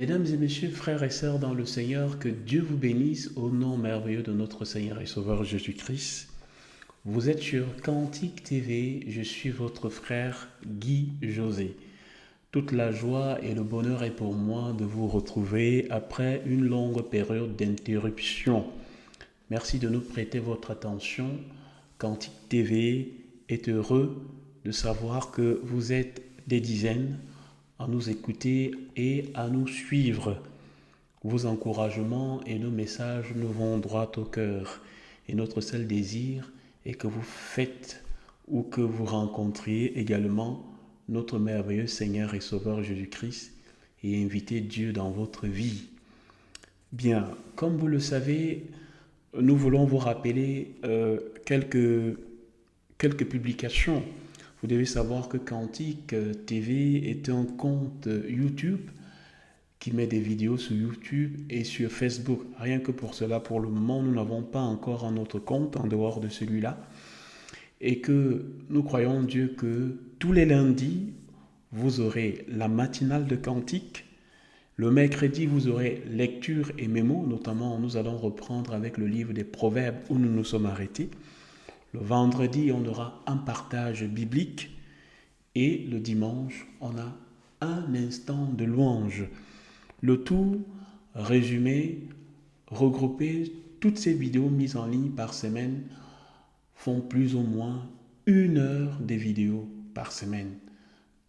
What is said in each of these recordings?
Mesdames et messieurs, frères et sœurs dans le Seigneur, que Dieu vous bénisse au nom merveilleux de notre Seigneur et Sauveur Jésus-Christ. Vous êtes sur Cantique TV, je suis votre frère Guy José. Toute la joie et le bonheur est pour moi de vous retrouver après une longue période d'interruption. Merci de nous prêter votre attention. Cantique TV est heureux de savoir que vous êtes des dizaines à nous écouter et à nous suivre. Vos encouragements et nos messages nous vont droit au cœur. Et notre seul désir est que vous faites ou que vous rencontriez également notre merveilleux Seigneur et Sauveur Jésus-Christ et invitez Dieu dans votre vie. Bien, comme vous le savez, nous voulons vous rappeler quelques publications. Vous devez savoir que Cantique TV est un compte YouTube qui met des vidéos sur YouTube et sur Facebook. Rien que pour cela, pour le moment, nous n'avons pas encore un autre compte en dehors de celui-là. Et que nous croyons en Dieu que tous les lundis, vous aurez la matinale de Cantique. Le mercredi, vous aurez lecture et mémo. Notamment, nous allons reprendre avec le livre des Proverbes où nous nous sommes arrêtés. Le vendredi, on aura un partage biblique. Et le dimanche, on a un instant de louange. Le tout résumé, regroupé, toutes ces vidéos mises en ligne par semaine font plus ou moins 1 heure de vidéos par semaine.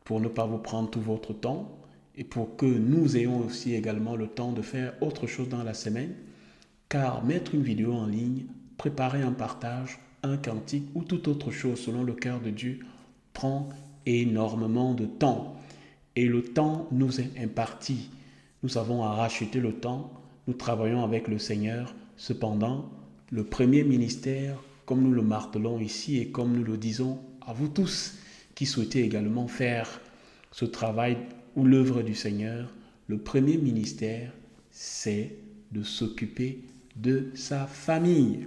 Pour ne pas vous prendre tout votre temps et pour que nous ayons aussi également le temps de faire autre chose dans la semaine, car mettre une vidéo en ligne, préparer un partage, un cantique ou toute autre chose selon le cœur de Dieu prend énormément de temps. Et le temps nous est imparti. Nous avons à racheter le temps. Nous travaillons avec le Seigneur. Cependant, le premier ministère, comme nous le martelons ici et comme nous le disons à vous tous qui souhaitez également faire ce travail ou l'œuvre du Seigneur, le premier ministère, c'est de s'occuper de sa famille.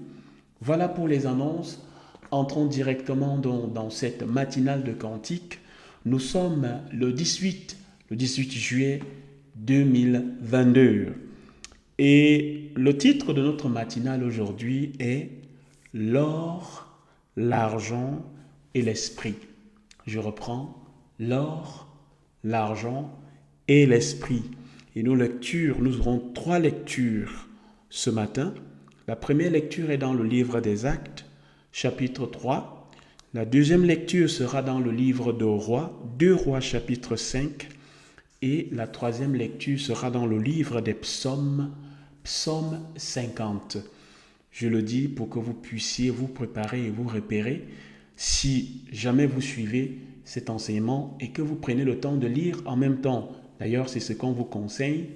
Voilà pour les annonces. Entrons directement dans cette matinale de Cantique. Nous sommes le 18 juillet 2022. Et le titre de notre matinale aujourd'hui est L'or, l'argent et l'esprit. Je reprends, l'or, l'argent et l'esprit. Et nous aurons 3 lectures ce matin. La première lecture est dans le livre des Actes, chapitre 3. La deuxième lecture sera dans le livre de Rois, 2 Rois chapitre 5. Et la troisième lecture sera dans le livre des psaumes, psaume 50. Je le dis pour que vous puissiez vous préparer et vous repérer si jamais vous suivez cet enseignement et que vous prenez le temps de lire en même temps. D'ailleurs, c'est ce qu'on vous conseille.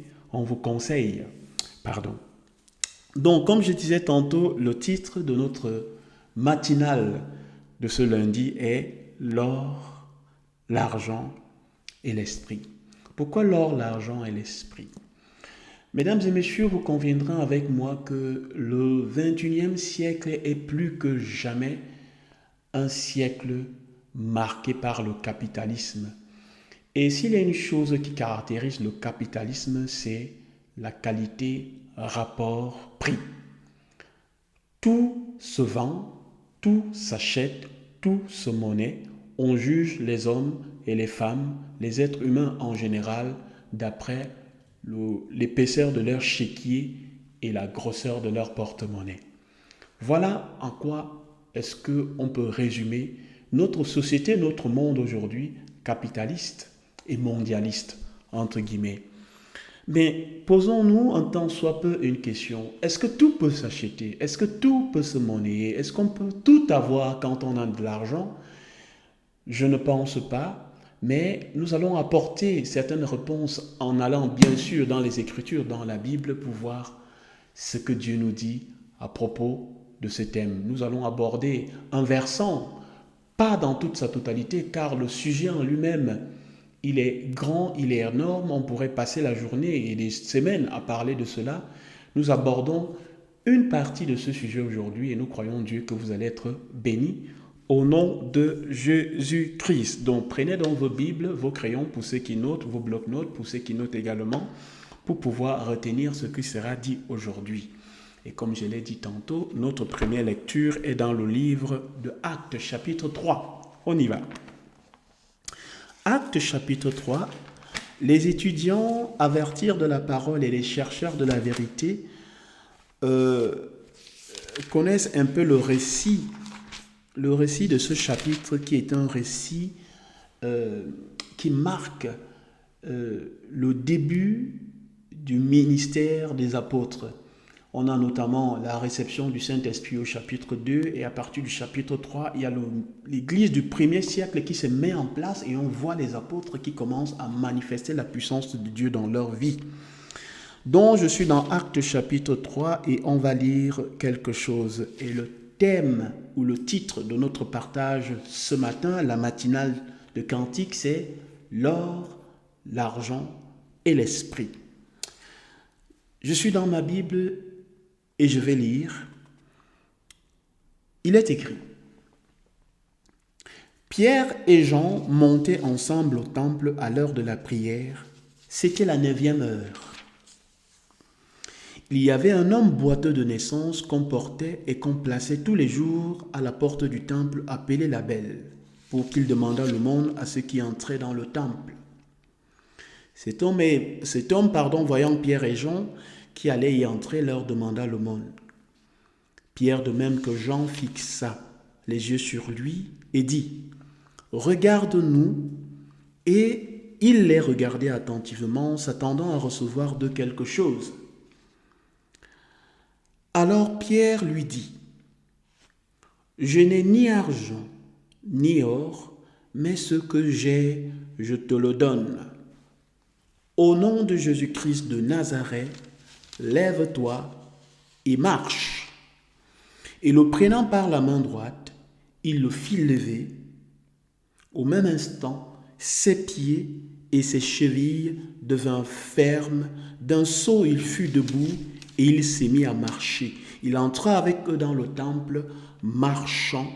Donc, comme je disais tantôt, le titre de notre matinale de ce lundi est l'or, l'argent et l'esprit. Pourquoi l'or, l'argent et l'esprit? Mesdames et messieurs, vous conviendrez avec moi que le 21e siècle est plus que jamais un siècle marqué par le capitalisme. Et s'il y a une chose qui caractérise le capitalisme, c'est la qualité rapport-prix. Tout se vend, tout s'achète, tout se monnaie. On juge les hommes et les femmes, les êtres humains en général, d'après l'épaisseur de leur chéquier et la grosseur de leur porte-monnaie. Voilà en quoi est-ce qu'on peut résumer notre société, notre monde aujourd'hui, capitaliste et mondialiste, entre guillemets. Mais posons-nous en tant soit peu une question. Est-ce que tout peut s'acheter? Est-ce que tout peut se monnayer? Est-ce qu'on peut tout avoir quand on a de l'argent? Je ne pense pas, mais nous allons apporter certaines réponses en allant bien sûr dans les Écritures, dans la Bible, pour voir ce que Dieu nous dit à propos de ce thème. Nous allons aborder un versant, pas dans toute sa totalité, car le sujet en lui-même, il est grand, il est énorme, on pourrait passer la journée et des semaines à parler de cela. Nous abordons une partie de ce sujet aujourd'hui et nous croyons Dieu que vous allez être bénis au nom de Jésus-Christ. Donc prenez dans vos Bibles, vos crayons pour ceux qui notent, vos blocs-notes pour ceux qui notent également, pour pouvoir retenir ce qui sera dit aujourd'hui. Et comme je l'ai dit tantôt, notre première lecture est dans le livre de Actes chapitre 3. On y va. Actes chapitre 3, les étudiants avertirent de la parole et les chercheurs de la vérité connaissent un peu le récit de ce chapitre qui est un récit qui marque le début du ministère des apôtres. On a notamment la réception du Saint-Esprit au chapitre 2 et à partir du chapitre 3, il y a l'église du premier siècle qui se met en place et on voit les apôtres qui commencent à manifester la puissance de Dieu dans leur vie. Donc je suis dans Actes chapitre 3 et on va lire quelque chose. Et le thème ou le titre de notre partage ce matin, la matinale de Cantique, c'est l'or, l'argent et l'esprit. Je suis dans ma Bible et je vais lire. Il est écrit: Pierre et Jean montaient ensemble au temple à l'heure de la prière. C'était la 9e heure. Il y avait un homme boiteux de naissance qu'on portait et qu'on plaçait tous les jours à la porte du temple appelé la Belle, pour qu'il demandât l'aumône à ceux qui entraient dans le temple. Cet homme, voyant Pierre et Jean qui allaient y entrer, leur demanda l'aumône. Pierre, de même que Jean, fixa les yeux sur lui et dit: Regarde-nous. Et il les regardait attentivement, s'attendant à recevoir de quelque chose. Alors Pierre lui dit: Je n'ai ni argent, ni or, mais ce que j'ai, je te le donne. Au nom de Jésus-Christ de Nazareth, lève-toi et marche. Et le prenant par la main droite, il le fit lever. Au même instant, ses pieds et ses chevilles devinrent fermes. D'un saut, il fut debout et il s'est mis à marcher. Il entra avec eux dans le temple, marchant,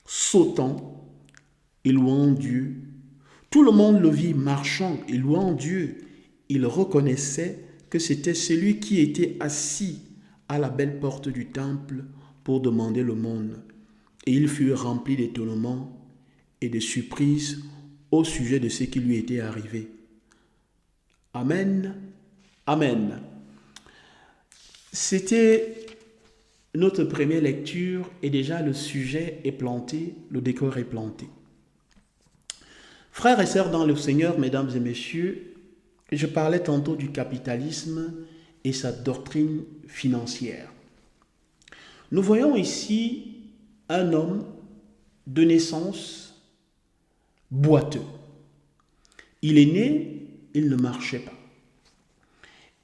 sautant et louant Dieu. Tout le monde le vit marchant et louant Dieu. Il reconnaissait que c'était celui qui était assis à la belle porte du temple pour demander l'aumône. Et il fut rempli d'étonnement et de surprise au sujet de ce qui lui était arrivé. Amen. Amen. C'était notre première lecture et déjà le sujet est planté, le décor est planté. Frères et sœurs dans le Seigneur, mesdames et messieurs, je parlais tantôt du capitalisme et sa doctrine financière. Nous voyons ici un homme de naissance boiteux. Il est né, il ne marchait pas.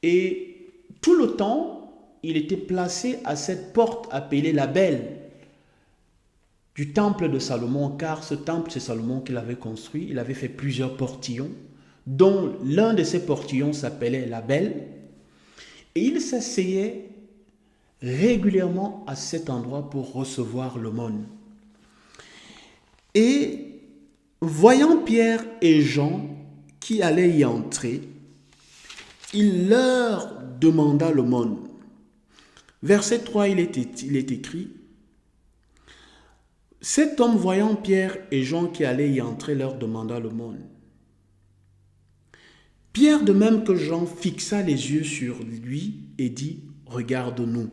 Et tout le temps, il était placé à cette porte appelée la Belle du temple de Salomon, car ce temple, c'est Salomon qui l'avait construit. Il avait fait plusieurs portillons, dont l'un de ces portillons s'appelait la Belle. Et il s'asseyait régulièrement à cet endroit pour recevoir l'aumône. Et voyant Pierre et Jean qui allaient y entrer, il leur demanda l'aumône. Verset 3, il est écrit: Cet homme, voyant Pierre et Jean qui allaient y entrer, leur demanda l'aumône. Pierre, de même que Jean, fixa les yeux sur lui et dit: Regarde-nous.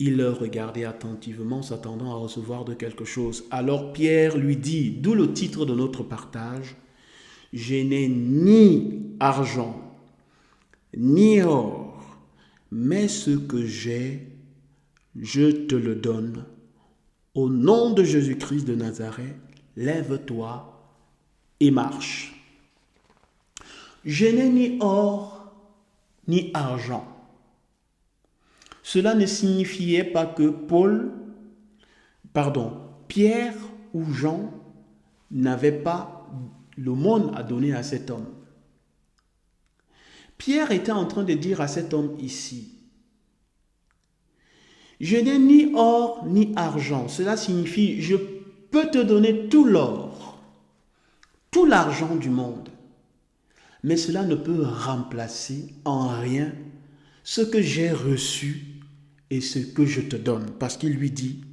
Il leur regardait attentivement, s'attendant à recevoir de quelque chose. Alors Pierre lui dit, d'où le titre de notre partage: Je n'ai ni argent, ni or, mais ce que j'ai, je te le donne. Au nom de Jésus-Christ de Nazareth, lève-toi et marche. Je n'ai ni or, ni argent. Cela ne signifiait pas que Pierre ou Jean n'avaient pas l'aumône à donner à cet homme. Pierre était en train de dire à cet homme ici: Je n'ai ni or ni argent. Cela signifie: je peux te donner tout l'or, tout l'argent du monde. mais cela ne peut remplacer en rien ce que j'ai reçu et ce que je te donne. Parce qu'il lui dit,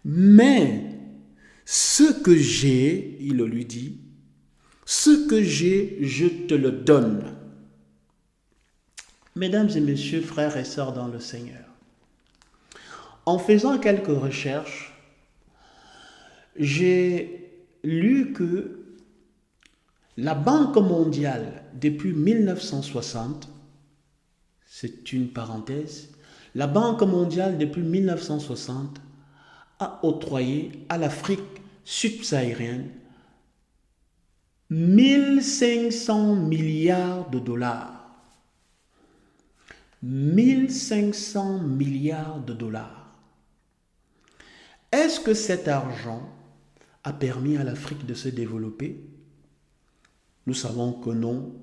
mais ce que j'ai, il lui dit, ce que j'ai, je te le donne. Mesdames et messieurs, frères et sœurs dans le Seigneur, en faisant quelques recherches, j'ai lu que la Banque mondiale, depuis 1960, c'est une parenthèse, la Banque mondiale, depuis 1960, a octroyé à l'Afrique subsaharienne 1500 milliards de dollars. 1500 milliards de dollars. Est-ce que cet argent a permis à l'Afrique de se développer? Nous savons que non,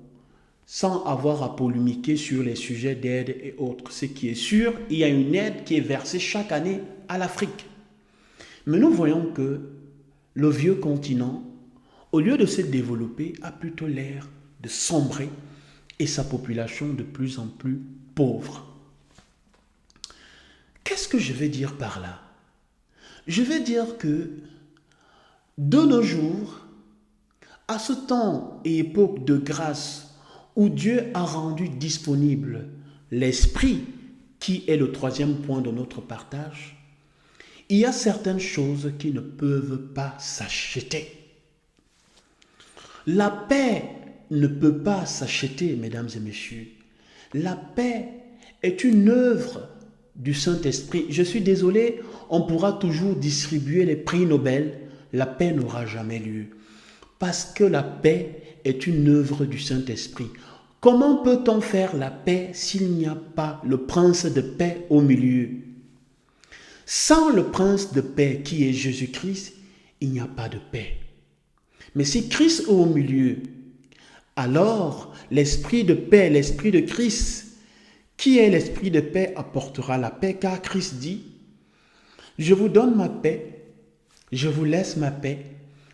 sans avoir à polémiquer sur les sujets d'aide et autres. Ce qui est sûr, il y a une aide qui est versée chaque année à l'Afrique. Mais nous voyons que le vieux continent, au lieu de se développer, a plutôt l'air de sombrer et sa population de plus en plus pauvre. Qu'est-ce que je vais dire par là? Je vais dire que de nos jours, à ce temps et époque de grâce où Dieu a rendu disponible l'esprit, qui est le troisième point de notre partage, il y a certaines choses qui ne peuvent pas s'acheter. La paix ne peut pas s'acheter, mesdames et messieurs. La paix est une œuvre du Saint-Esprit. Je suis désolé, on pourra toujours distribuer les prix Nobel, la paix n'aura jamais lieu. Parce que la paix est une œuvre du Saint-Esprit. Comment peut-on faire la paix s'il n'y a pas le prince de paix au milieu? Sans le prince de paix qui est Jésus-Christ, il n'y a pas de paix. Mais si Christ est au milieu, alors l'esprit de paix, l'esprit de Christ, qui est l'esprit de paix, apportera la paix, car Christ dit, je vous donne ma paix, je vous laisse ma paix,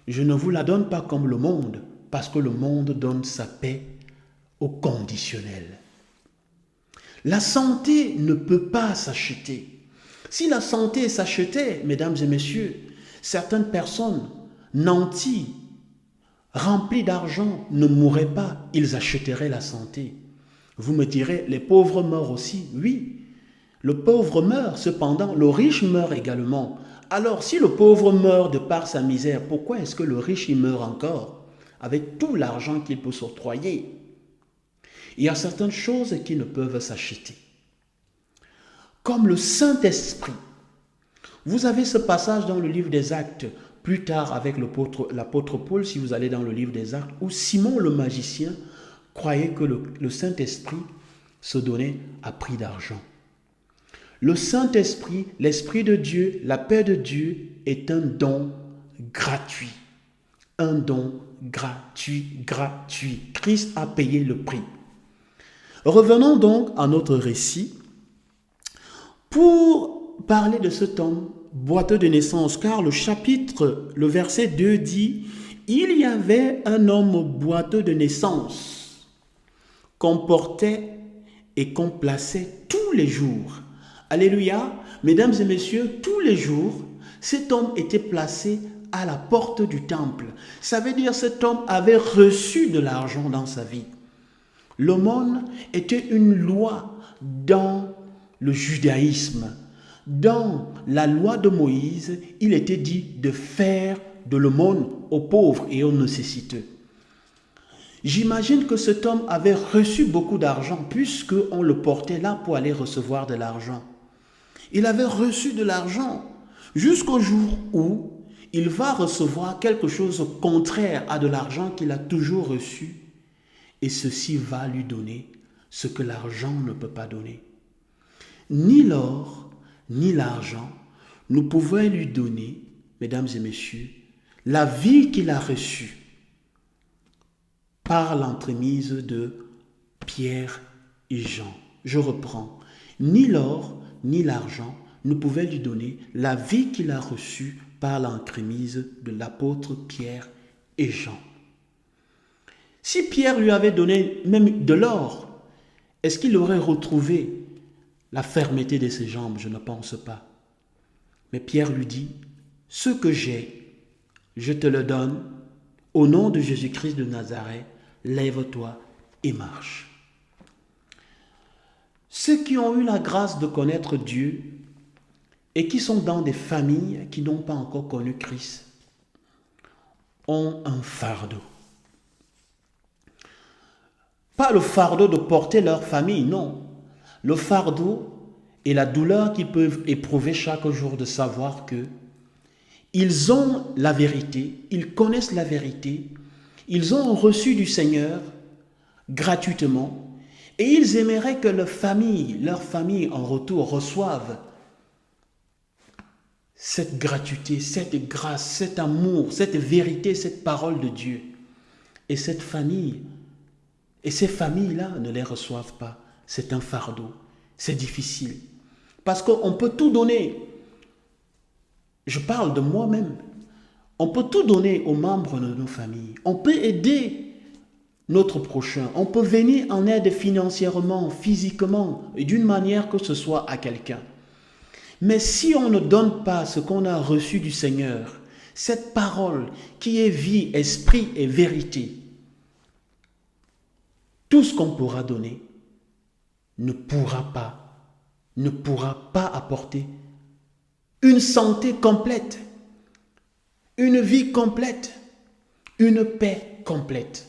je ne vous la donne pas comme le monde, parce que le monde donne sa paix au conditionnel. La santé ne peut pas s'acheter. Si la santé s'achetait, mesdames et messieurs, certaines personnes nanties, remplies d'argent, ne mourraient pas, ils achèteraient la santé. Vous me direz, les pauvres meurent aussi. Oui, le pauvre meurt, cependant, le riche meurt également. Alors, si le pauvre meurt de par sa misère, pourquoi est-ce que le riche y meurt encore, avec tout l'argent qu'il peut s'octroyer? Il y a certaines choses qui ne peuvent s'acheter. Comme le Saint-Esprit. Vous avez ce passage dans le livre des Actes, plus tard avec l'apôtre Paul, si vous allez dans le livre des Actes, où Simon le magicien croyait que le Saint-Esprit se donnait à prix d'argent. Le Saint-Esprit, l'Esprit de Dieu, la paix de Dieu est un don gratuit. Un don gratuit. Christ a payé le prix. Revenons donc à notre récit pour parler de cet homme boiteux de naissance, car le verset 2 dit « Il y avait un homme boiteux de naissance qu'on portait et qu'on plaçait tous les jours. » Alléluia, mesdames et messieurs, tous les jours, cet homme était placé à la porte du temple. Ça veut dire que cet homme avait reçu de l'argent dans sa vie. L'aumône était une loi dans le judaïsme. Dans la loi de Moïse, il était dit de faire de l'aumône aux pauvres et aux nécessiteux. J'imagine que cet homme avait reçu beaucoup d'argent puisqu'on le portait là pour aller recevoir de l'argent. Il avait reçu de l'argent jusqu'au jour où il va recevoir quelque chose contraire à de l'argent qu'il a toujours reçu. Et ceci va lui donner ce que l'argent ne peut pas donner. Ni l'or, ni l'argent ne pouvaient lui donner, mesdames et messieurs, la vie qu'il a reçue par l'entremise de Pierre et Jean. Je reprends. Ni l'or, ni l'argent ne pouvaient lui donner la vie qu'il a reçue par l'entremise de l'apôtre Pierre et Jean. Si Pierre lui avait donné même de l'or, est-ce qu'il aurait retrouvé la fermeté de ses jambes? Je ne pense pas. Mais Pierre lui dit, ce que j'ai, je te le donne. Au nom de Jésus-Christ de Nazareth, lève-toi et marche. Ceux qui ont eu la grâce de connaître Dieu et qui sont dans des familles qui n'ont pas encore connu Christ ont un fardeau. Pas le fardeau de porter leur famille, non. Le fardeau et la douleur qu'ils peuvent éprouver chaque jour de savoir que ils ont la vérité, ils connaissent la vérité, ils ont reçu du Seigneur gratuitement et ils aimeraient que leur famille en retour reçoive cette gratuité, cette grâce, cet amour, cette vérité, cette parole de Dieu. Et cette famille, et ces familles-là ne les reçoivent pas. C'est un fardeau, c'est difficile. Parce qu'on peut tout donner. Je parle de moi-même. On peut tout donner aux membres de nos familles. On peut aider notre prochain. On peut venir en aide financièrement, physiquement, et d'une manière que ce soit à quelqu'un. Mais si on ne donne pas ce qu'on a reçu du Seigneur, cette parole qui est vie, esprit et vérité, tout ce qu'on pourra donner ne pourra pas apporter une santé complète, une vie complète, une paix complète.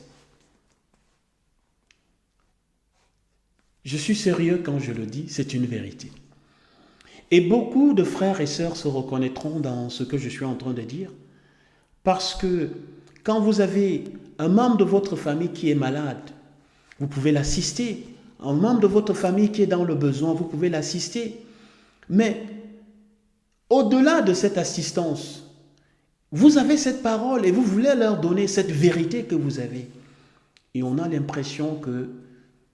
Je suis sérieux quand je le dis, c'est une vérité. Et beaucoup de frères et sœurs se reconnaîtront dans ce que je suis en train de dire, parce que quand vous avez un membre de votre famille qui est malade, vous pouvez l'assister. Un membre de votre famille qui est dans le besoin, vous pouvez l'assister. Mais au-delà de cette assistance, vous avez cette parole et vous voulez leur donner cette vérité que vous avez. Et on a l'impression que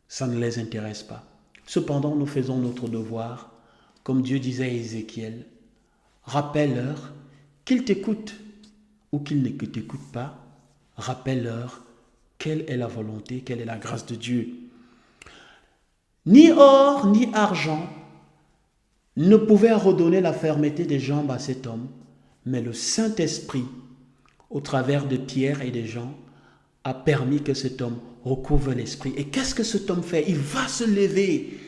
ça ne les intéresse pas. Cependant, nous faisons notre devoir. Comme Dieu disait à Ézéchiel, rappelle-leur qu'ils t'écoutent ou qu'ils ne t'écoutent pas. Rappelle-leur quelle est la volonté, quelle est la grâce de Dieu. Ni or, ni argent ne pouvaient redonner la fermeté des jambes à cet homme, mais le Saint-Esprit, au travers de Pierre et des gens, a permis que cet homme recouvre l'esprit. Et qu'est-ce que cet homme fait? Il va se lever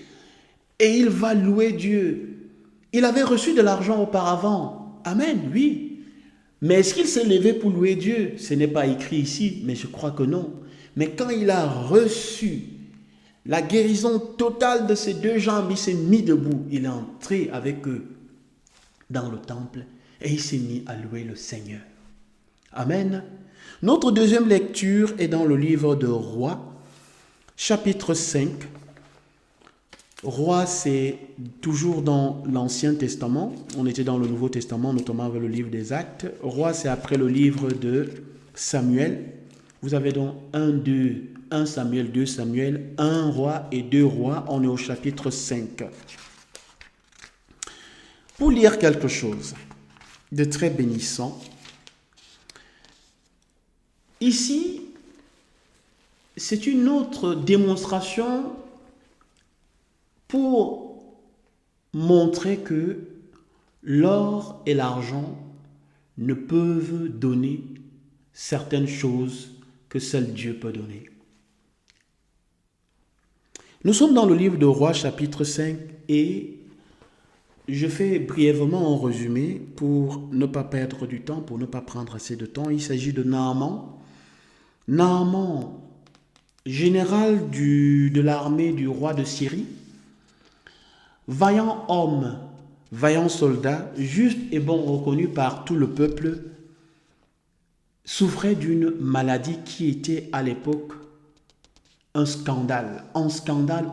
et il va louer Dieu. Il avait reçu de l'argent auparavant. Amen, oui. Mais est-ce qu'il s'est levé pour louer Dieu? Ce n'est pas écrit ici, mais je crois que non. Mais quand il a reçu la guérison totale de ses deux jambes, il s'est mis debout. Il est entré avec eux dans le temple et il s'est mis à louer le Seigneur. Amen. Notre deuxième lecture est dans le livre de Rois, chapitre 5. Roi, c'est toujours dans l'Ancien Testament. On était dans le Nouveau Testament, notamment avec le livre des Actes. Roi, c'est après le livre de Samuel. Vous avez donc 1 Samuel, 2 Samuel, 1 Roi et 2 Rois. On est au chapitre 5. Pour lire quelque chose de très bénissant, ici, c'est une autre démonstration pour montrer que l'or et l'argent ne peuvent donner certaines choses que seul Dieu peut donner. Nous sommes dans le livre de Rois, chapitre 5, et je fais brièvement un résumé pour ne pas perdre du temps, pour ne pas prendre assez de temps. Il s'agit de Naaman. Naaman, général de l'armée du roi de Syrie, vaillant homme, vaillant soldat, juste et bon reconnu par tout le peuple, souffrait d'une maladie qui était à l'époque un scandale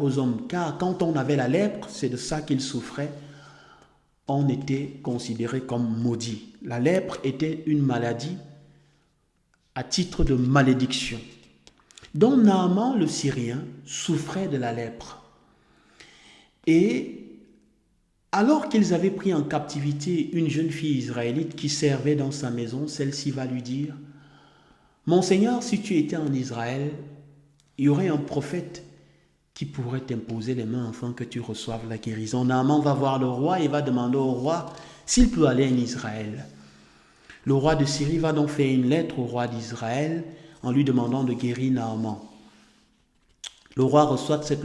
aux hommes, car quand on avait la lèpre, c'est de ça qu'il souffrait, on était considéré comme maudit. La lèpre était une maladie à titre de malédiction. Donc Naaman le Syrien souffrait de la lèpre. Et alors qu'ils avaient pris en captivité une jeune fille israélite qui servait dans sa maison, celle-ci va lui dire « Mon Seigneur, si tu étais en Israël, il y aurait un prophète qui pourrait t'imposer les mains afin que tu reçoives la guérison. Naaman va voir le roi et va demander au roi s'il peut aller en Israël. Le roi de Syrie va donc faire une lettre au roi d'Israël en lui demandant de guérir Naaman. Le roi reçoit cette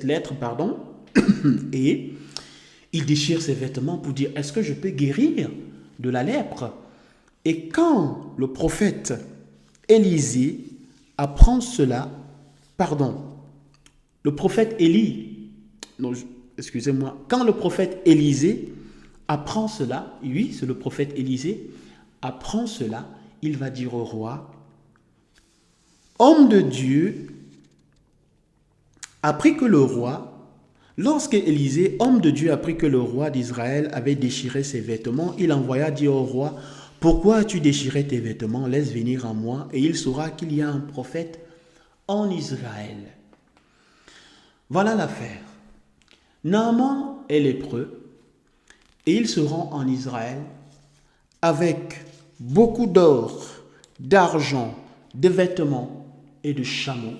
lettre, et il déchire ses vêtements pour dire, est-ce que je peux guérir de la lèpre? Et quand le prophète Élisée apprend cela, le prophète Élie, excusez-moi, quand le prophète Élisée apprend cela, oui, c'est le prophète Élisée, apprend cela, il va dire au roi, homme de Dieu, apprit que le roi, lorsque Élisée, homme de Dieu, apprit que le roi d'Israël avait déchiré ses vêtements, il envoya dire au roi, pourquoi as-tu déchiré tes vêtements? Laisse venir à moi, et il saura qu'il y a un prophète en Israël. Voilà l'affaire. Naaman est lépreux, et il se rend en Israël avec beaucoup d'or, d'argent, de vêtements et de chameaux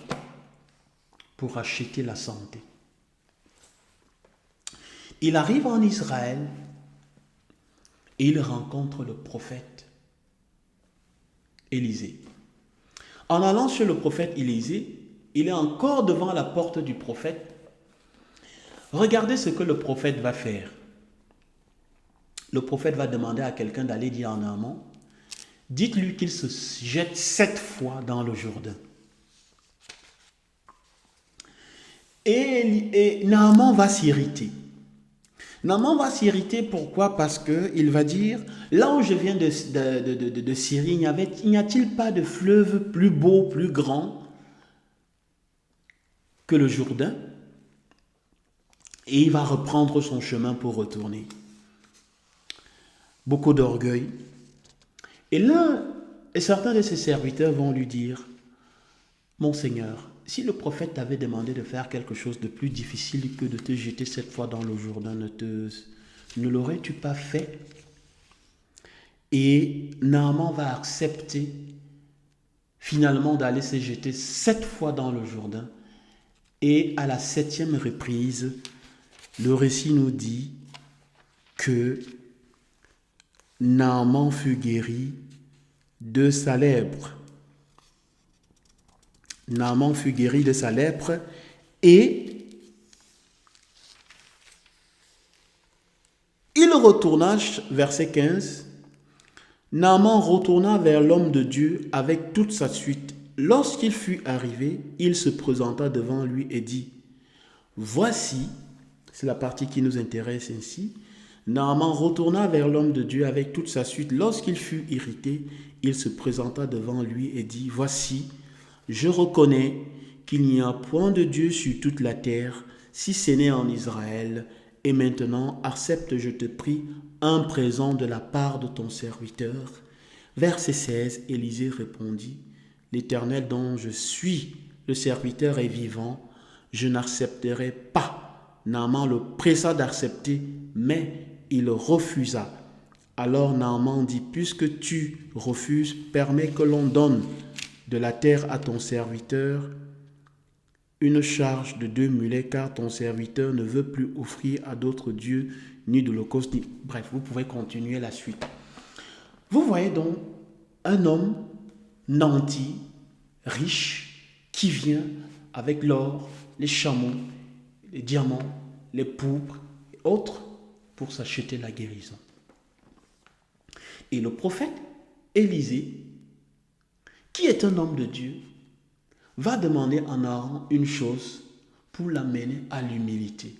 pour acheter la santé. Il arrive en Israël et il rencontre le prophète Élisée. En allant chez le prophète Élisée, il est encore devant la porte du prophète. Regardez ce que le prophète va faire. Le prophète va demander à quelqu'un d'aller dire à Naaman, dites-lui qu'il se jette 7 fois dans le Jourdain. Et Naaman va s'irriter. Naaman va s'irriter, pourquoi? Parce qu'il va dire, là où je viens de Syrie, n'y a-t-il pas de fleuve plus beau, plus grand que le Jourdain? Et il va reprendre son chemin pour retourner. Beaucoup d'orgueil. Et certains de ses serviteurs vont lui dire, mon Seigneur, si le prophète t'avait demandé de faire quelque chose de plus difficile que de te jeter 7 fois dans le Jourdain, ne l'aurais-tu pas fait? Et Naaman va accepter finalement d'aller se jeter 7 fois dans le Jourdain. Et à la 7e reprise, le récit nous dit que Naaman fut guéri de sa lèpre. Naaman fut guéri de sa lèpre et il retourna, verset 15, Naaman retourna vers l'homme de Dieu avec toute sa suite. Lorsqu'il fut arrivé, il se présenta devant lui et dit, voici, c'est la partie qui nous intéresse ici, Naaman retourna vers l'homme de Dieu avec toute sa suite. Lorsqu'il fut irrité, il se présenta devant lui et dit, voici, je reconnais qu'il n'y a point de Dieu sur toute la terre, si ce n'est en Israël. Et maintenant, accepte, je te prie, un présent de la part de ton serviteur. Verset 16, Élisée répondit, l'Éternel dont je suis le serviteur est vivant, je n'accepterai pas. Naaman le pressa d'accepter, mais il refusa. Alors Naaman dit, puisque tu refuses, permets que l'on donne de la terre à ton serviteur une charge de 2 mulets, car ton serviteur ne veut plus offrir à d'autres dieux, ni d'holocauste, ni... Bref, vous pouvez continuer la suite. Vous voyez donc un homme nanti, riche, qui vient avec l'or, les chameaux, les diamants, les pourpres et autres pour s'acheter la guérison. Et le prophète Élisée, qui est un homme de Dieu, va demander à Naaman une chose pour l'amener à l'humilité.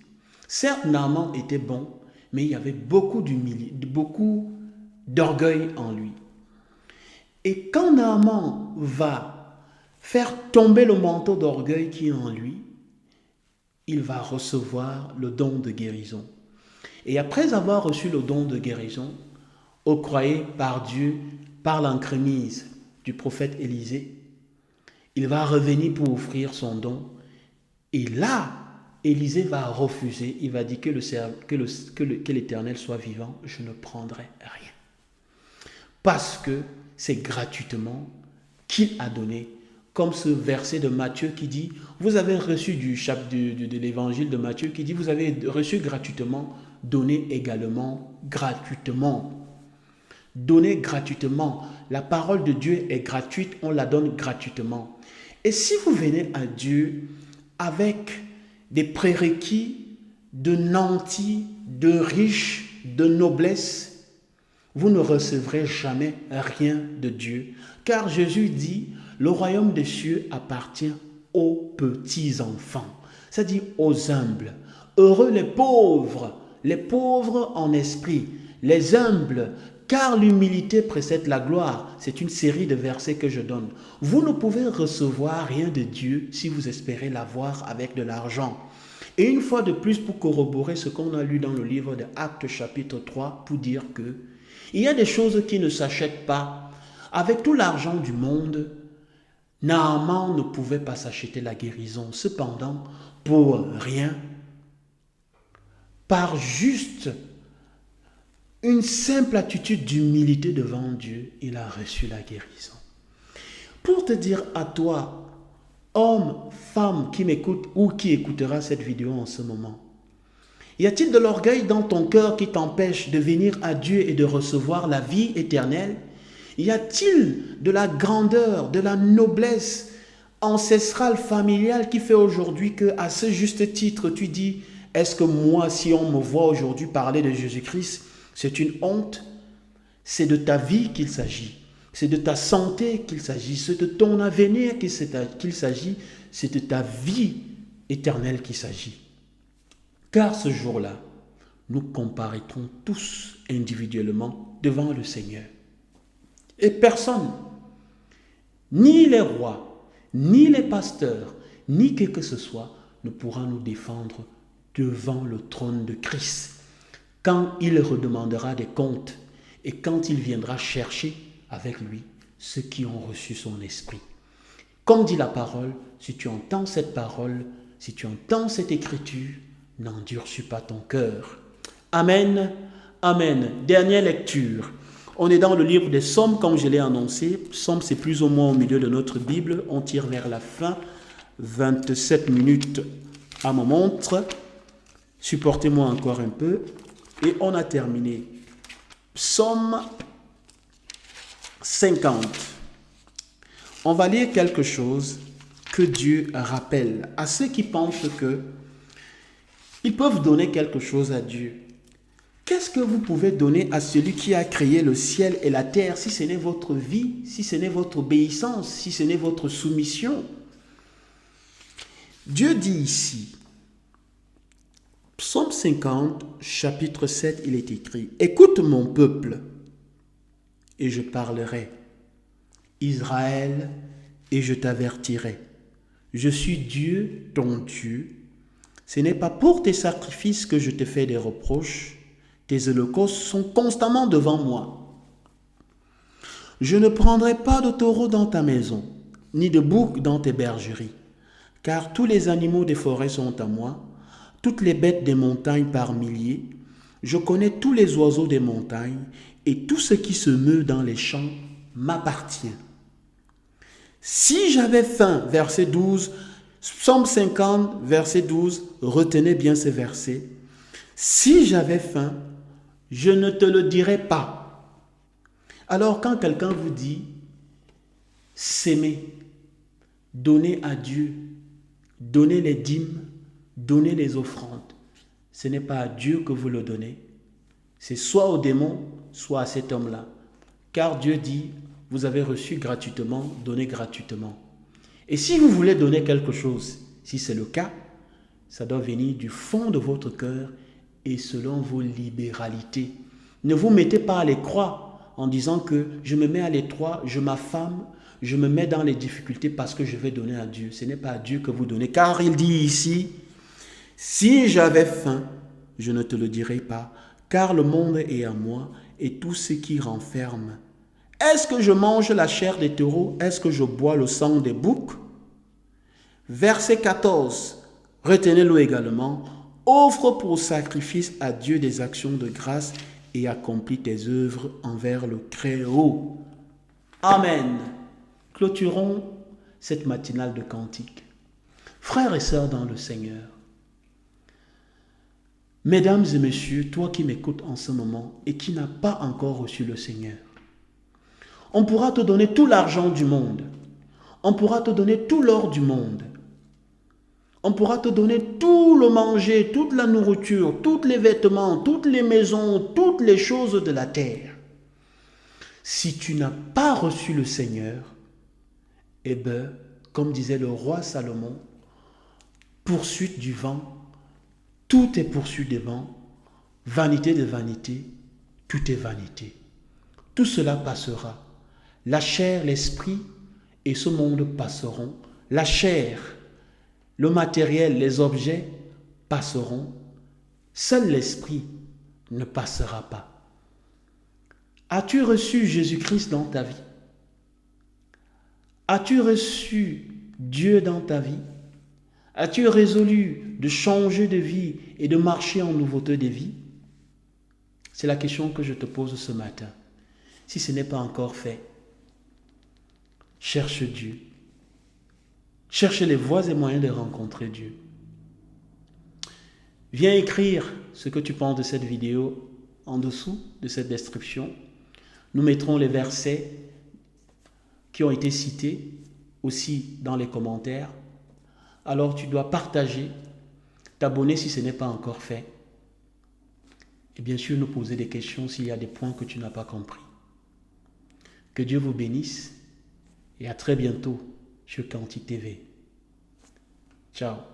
Certes, Naaman était bon, mais il y avait beaucoup d'orgueil en lui. Et quand Naaman va faire tomber le manteau d'orgueil qui est en lui, il va recevoir le don de guérison. Et après avoir reçu le don de guérison, octroyé par Dieu, par l'entremise du prophète Élisée, il va revenir pour offrir son don. Et là, Élisée va refuser. Il va dire que l'Éternel soit vivant, je ne prendrai rien. Parce que c'est gratuitement qu'il a donné Comme ce verset de Matthieu qui dit, vous avez reçu du chapitre de l'évangile de Matthieu qui dit, vous avez reçu gratuitement, donnez également gratuitement. Donnez gratuitement. La parole de Dieu est gratuite, on la donne gratuitement. Et si vous venez à Dieu avec des prérequis de nantis, de riches, de noblesse, vous ne recevrez jamais rien de Dieu. Car Jésus dit, le royaume des cieux appartient aux petits-enfants, c'est-à-dire aux humbles. Heureux les pauvres en esprit, les humbles, car l'humilité précède la gloire. C'est une série de versets que je donne. Vous ne pouvez recevoir rien de Dieu si vous espérez l'avoir avec de l'argent. Et une fois de plus, pour corroborer ce qu'on a lu dans le livre de Actes chapitre 3, pour dire que il y a des choses qui ne s'achètent pas. Avec tout l'argent du monde, Naaman ne pouvait pas s'acheter la guérison. Cependant, pour rien, par juste une simple attitude d'humilité devant Dieu, il a reçu la guérison. Pour te dire à toi, homme, femme qui m'écoute ou qui écoutera cette vidéo en ce moment, y a-t-il de l'orgueil dans ton cœur qui t'empêche de venir à Dieu et de recevoir la vie éternelle? Y a-t-il de la grandeur, de la noblesse ancestrale, familiale qui fait aujourd'hui que, à ce juste titre, tu dis, est-ce que moi, si on me voit aujourd'hui parler de Jésus-Christ, c'est une honte? C'est de ta vie qu'il s'agit. C'est de ta santé qu'il s'agit. C'est de ton avenir qu'il s'agit. C'est de ta vie éternelle qu'il s'agit. Car ce jour-là, nous comparaîtrons tous individuellement devant le Seigneur. Et personne, ni les rois, ni les pasteurs, ni qui que ce soit, ne pourra nous défendre devant le trône de Christ. Quand il redemandera des comptes et quand il viendra chercher avec lui ceux qui ont reçu son esprit. Comme dit la parole, si tu entends cette parole, si tu entends cette écriture, n'endurcis pas ton cœur. Amen, amen. Dernière lecture. On est dans le livre des Psaumes, comme je l'ai annoncé. Psaumes, c'est plus ou moins au milieu de notre Bible. On tire vers la fin. 27 minutes à ma montre. Supportez-moi encore un peu. Et on a terminé. Psaume 50. On va lire quelque chose que Dieu rappelle à ceux qui pensent que ils peuvent donner quelque chose à Dieu. Qu'est-ce que vous pouvez donner à celui qui a créé le ciel et la terre si ce n'est votre vie, si ce n'est votre obéissance, si ce n'est votre soumission? Dieu dit ici, Psaume 50, chapitre 7, il est écrit, « Écoute mon peuple, et je parlerai, Israël, et je t'avertirai. Je suis Dieu, ton Dieu. Ce n'est pas pour tes sacrifices que je te fais des reproches. Tes holocaustes sont constamment devant moi. Je ne prendrai pas de taureau dans ta maison, ni de bouc dans tes bergeries, car tous les animaux des forêts sont à moi, toutes les bêtes des montagnes par milliers. Je connais tous les oiseaux des montagnes, et tout ce qui se meut dans les champs m'appartient. Si j'avais faim, verset 12, Psaume 50, verset 12, retenez bien ces versets. Si j'avais faim, je ne te le dirais pas. Alors quand quelqu'un vous dit, s'aimer, donner à Dieu, donner les dîmes, donner les offrandes, ce n'est pas à Dieu que vous le donnez. C'est soit au démon, soit à cet homme-là. Car Dieu dit, vous avez reçu gratuitement, donnez gratuitement. Et si vous voulez donner quelque chose, si c'est le cas, ça doit venir du fond de votre cœur et selon vos libéralités. Ne vous mettez pas à l'étroit en disant que je me mets à l'étroit, je m'affame, je me mets dans les difficultés parce que je vais donner à Dieu. Ce n'est pas à Dieu que vous donnez. Car il dit ici, si j'avais faim, je ne te le dirais pas, car le monde est à moi et tout ce qui renferme. Est-ce que je mange la chair des taureaux? Est-ce que je bois le sang des boucs? Verset 14, retenez-le également. Offre pour sacrifice à Dieu des actions de grâce et accomplis tes œuvres envers le Très-Haut. Amen. Clôturons cette matinale de cantique. Frères et sœurs dans le Seigneur, mesdames et messieurs, toi qui m'écoutes en ce moment et qui n'as pas encore reçu le Seigneur, on pourra te donner tout l'argent du monde, on pourra te donner tout l'or du monde, on pourra te donner tout le manger, toute la nourriture, tous les vêtements, toutes les maisons, toutes les choses de la terre. Si tu n'as pas reçu le Seigneur, eh bien, comme disait le roi Salomon, poursuite du vent, tout est poursuite des vents, vanité de vanité, tout est vanité. Tout cela passera. La chair, l'esprit et ce monde passeront. La chair, le matériel, les objets passeront. Seul l'esprit ne passera pas. As-tu reçu Jésus-Christ dans ta vie? As-tu reçu Dieu dans ta vie? As-tu résolu de changer de vie et de marcher en nouveauté de vie? C'est la question que je te pose ce matin. Si ce n'est pas encore fait, cherche Dieu. Cherche les voies et moyens de rencontrer Dieu. Viens écrire ce que tu penses de cette vidéo en dessous de cette description. Nous mettrons les versets qui ont été cités aussi dans les commentaires. Alors tu dois partager, t'abonner si ce n'est pas encore fait. Et bien sûr, nous poser des questions s'il y a des points que tu n'as pas compris. Que Dieu vous bénisse et à très bientôt sur Cantique TV. Ciao.